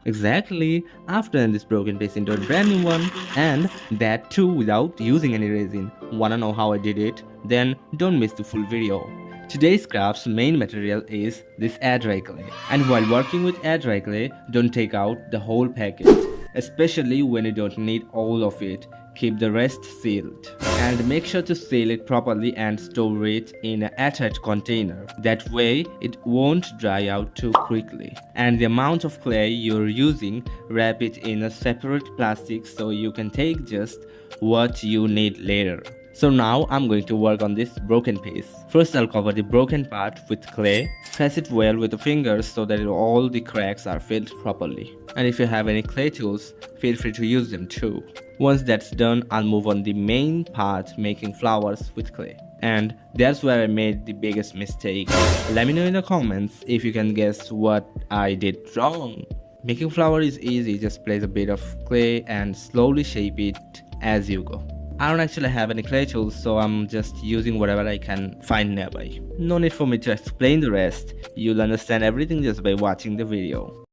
Exactly, I've turned this broken piece into a brand new one, and that too without using any resin. Wanna know how I did it? Then don't miss the full video. Today's craft's main material is this air dry clay, and while working with air dry clay, don't take out the whole packet, especially when you don't need all of it. Keep the rest sealed. And make sure to seal it properly and store it in an airtight container. That way, it won't dry out too quickly. And the amount of clay you're using, wrap it in a separate plastic so you can take just what you need later. So now I'm going to work on this broken piece. First I'll cover the broken part with clay. Press it well with the fingers so that all the cracks are filled properly. And if you have any clay tools, feel free to use them too. Once that's done, I'll move on the main part, making flowers with clay. And that's where I made the biggest mistake. Let me know in the comments if you can guess what I did wrong. Making flower is easy, just place a bit of clay and slowly shape it as you go. I don't actually have any clay tools, so I'm just using whatever I can find nearby. No need for me to explain the rest, you'll understand everything just by watching the video.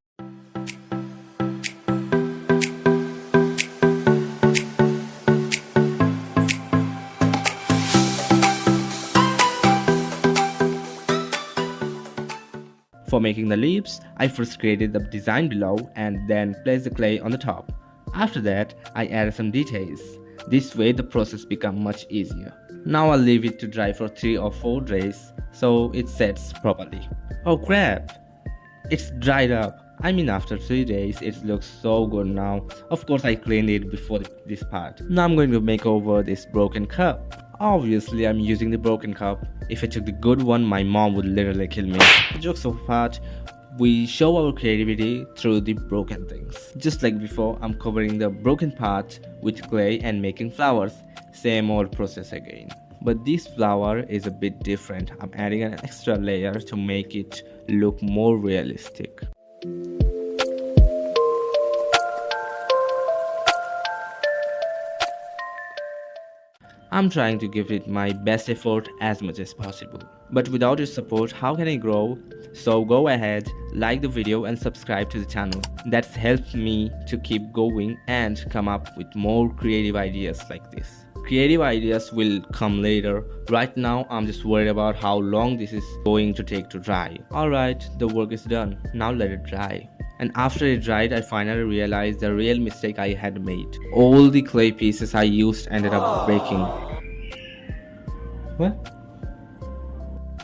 For making the leaves, I first created the design below and then placed the clay on the top. After that, I added some details. This way the process becomes much easier. Now I'll leave it to dry for 3 or 4 days so it sets properly. Oh crap! It's dried up. I mean, after 3 days it looks so good now. Of course I cleaned it before this part. Now I'm going to make over this broken cup. Obviously I'm using the broken cup. If I took the good one, my mom would literally kill me. Jokes apart, we show our creativity through the broken things. Just like before, I'm covering the broken part with clay and making flowers. Same old process again. But this flower is a bit different. I'm adding an extra layer to make it look more realistic. I'm trying to give it my best effort as much as possible. But without your support, how can I grow? So go ahead, like the video and subscribe to the channel. That's helped me to keep going and come up with more creative ideas like this. Creative ideas will come later. Right now, I'm just worried about how long this is going to take to dry. Alright, the work is done. Now let it dry. And after it dried, I finally realized the real mistake I had made. All the clay pieces I used ended up breaking. What?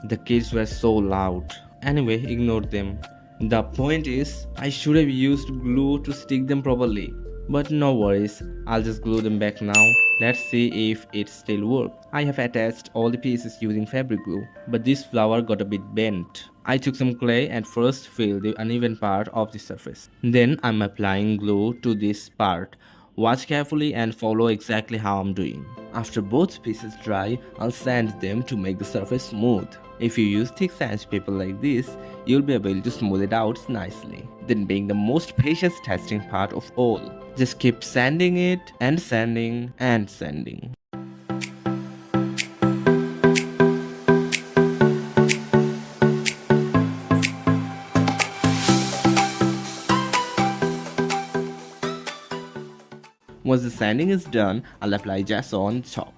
The kids were so loud. Anyway, ignore them. The point is, I should have used glue to stick them properly. But no worries, I'll just glue them back now. Let's see if it still works. I have attached all the pieces using fabric glue, but this flower got a bit bent. I took some clay and first filled the uneven part of the surface. Then I'm applying glue to this part. Watch carefully and follow exactly how I'm doing. After both pieces dry, I'll sand them to make the surface smooth. If you use thick sandpaper like this, you'll be able to smooth it out nicely. Then being the most patience testing part of all. Just keep sanding it and sanding and sanding. Once the sanding is done, I'll apply gesso on top.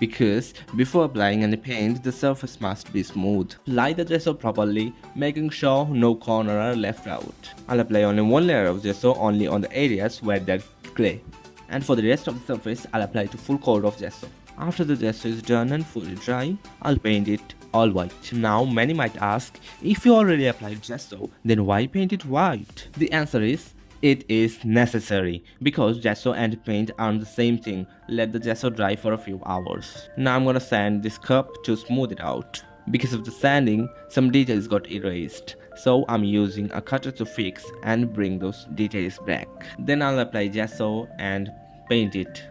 Because before applying any paint, the surface must be smooth. Apply the gesso properly, making sure no corners are left out. I'll apply only one layer of gesso only on the areas where there's clay. And for the rest of the surface, I'll apply a full coat of gesso. After the gesso is done and fully dry, I'll paint it all white. Now many might ask, if you already applied gesso, then why paint it white? The answer is, it is necessary because gesso and paint aren't the same thing. Let the gesso dry for a few hours. Now I'm gonna sand this cup to smooth it out. Because of the sanding, some details got erased. So I'm using a cutter to fix and bring those details back. Then I'll apply gesso and paint it.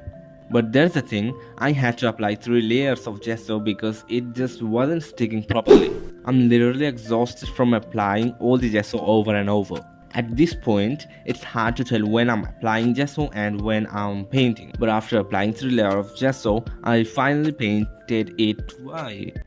But there's the thing, I had to apply 3 layers of gesso because it just wasn't sticking properly. I'm literally exhausted from applying all the gesso over and over. At this point, it's hard to tell when I'm applying gesso and when I'm painting. But after applying 3 layers of gesso, I finally painted it white.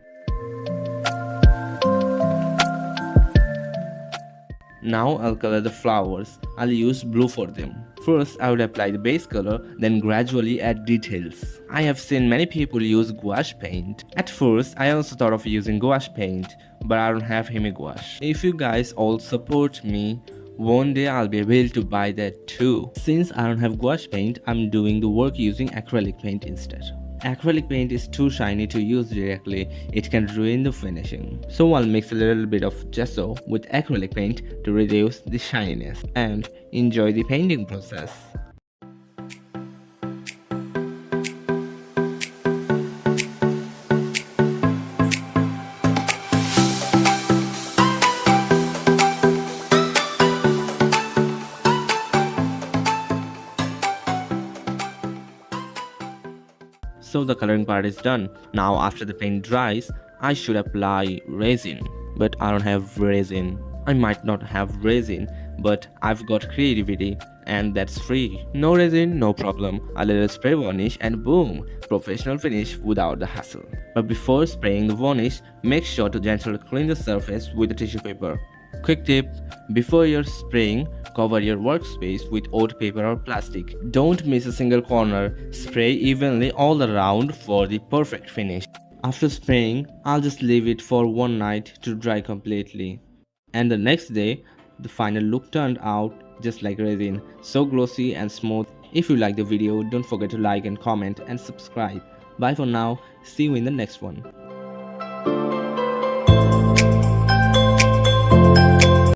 Now I'll color the flowers. I'll use blue for them. First, I would apply the base color, then gradually add details. I have seen many people use gouache paint. At first, I also thought of using gouache paint, but I don't have hemi gouache. If you guys all support me, one day I'll be able to buy that too. Since I don't have gouache paint, I'm doing the work using acrylic paint instead. Acrylic paint is too shiny to use directly, it can ruin the finishing. So I'll mix a little bit of gesso with acrylic paint to reduce the shininess and enjoy the painting process. So the coloring part is done. Now after the paint dries, I should apply resin. But I don't have resin. I might not have resin, but I've got creativity and that's free. No resin, no problem. A little spray varnish and boom, professional finish without the hassle. But before spraying the varnish, make sure to gently clean the surface with a tissue paper. Quick tip, before you're spraying, cover your workspace with oat paper or plastic. Don't miss a single corner. Spray evenly all around for the perfect finish. After spraying, I'll just leave it for one night to dry completely. And the next day, the final look turned out just like resin, so glossy and smooth. If you like the video, don't forget to like and comment and subscribe. Bye for now, see you in the next one.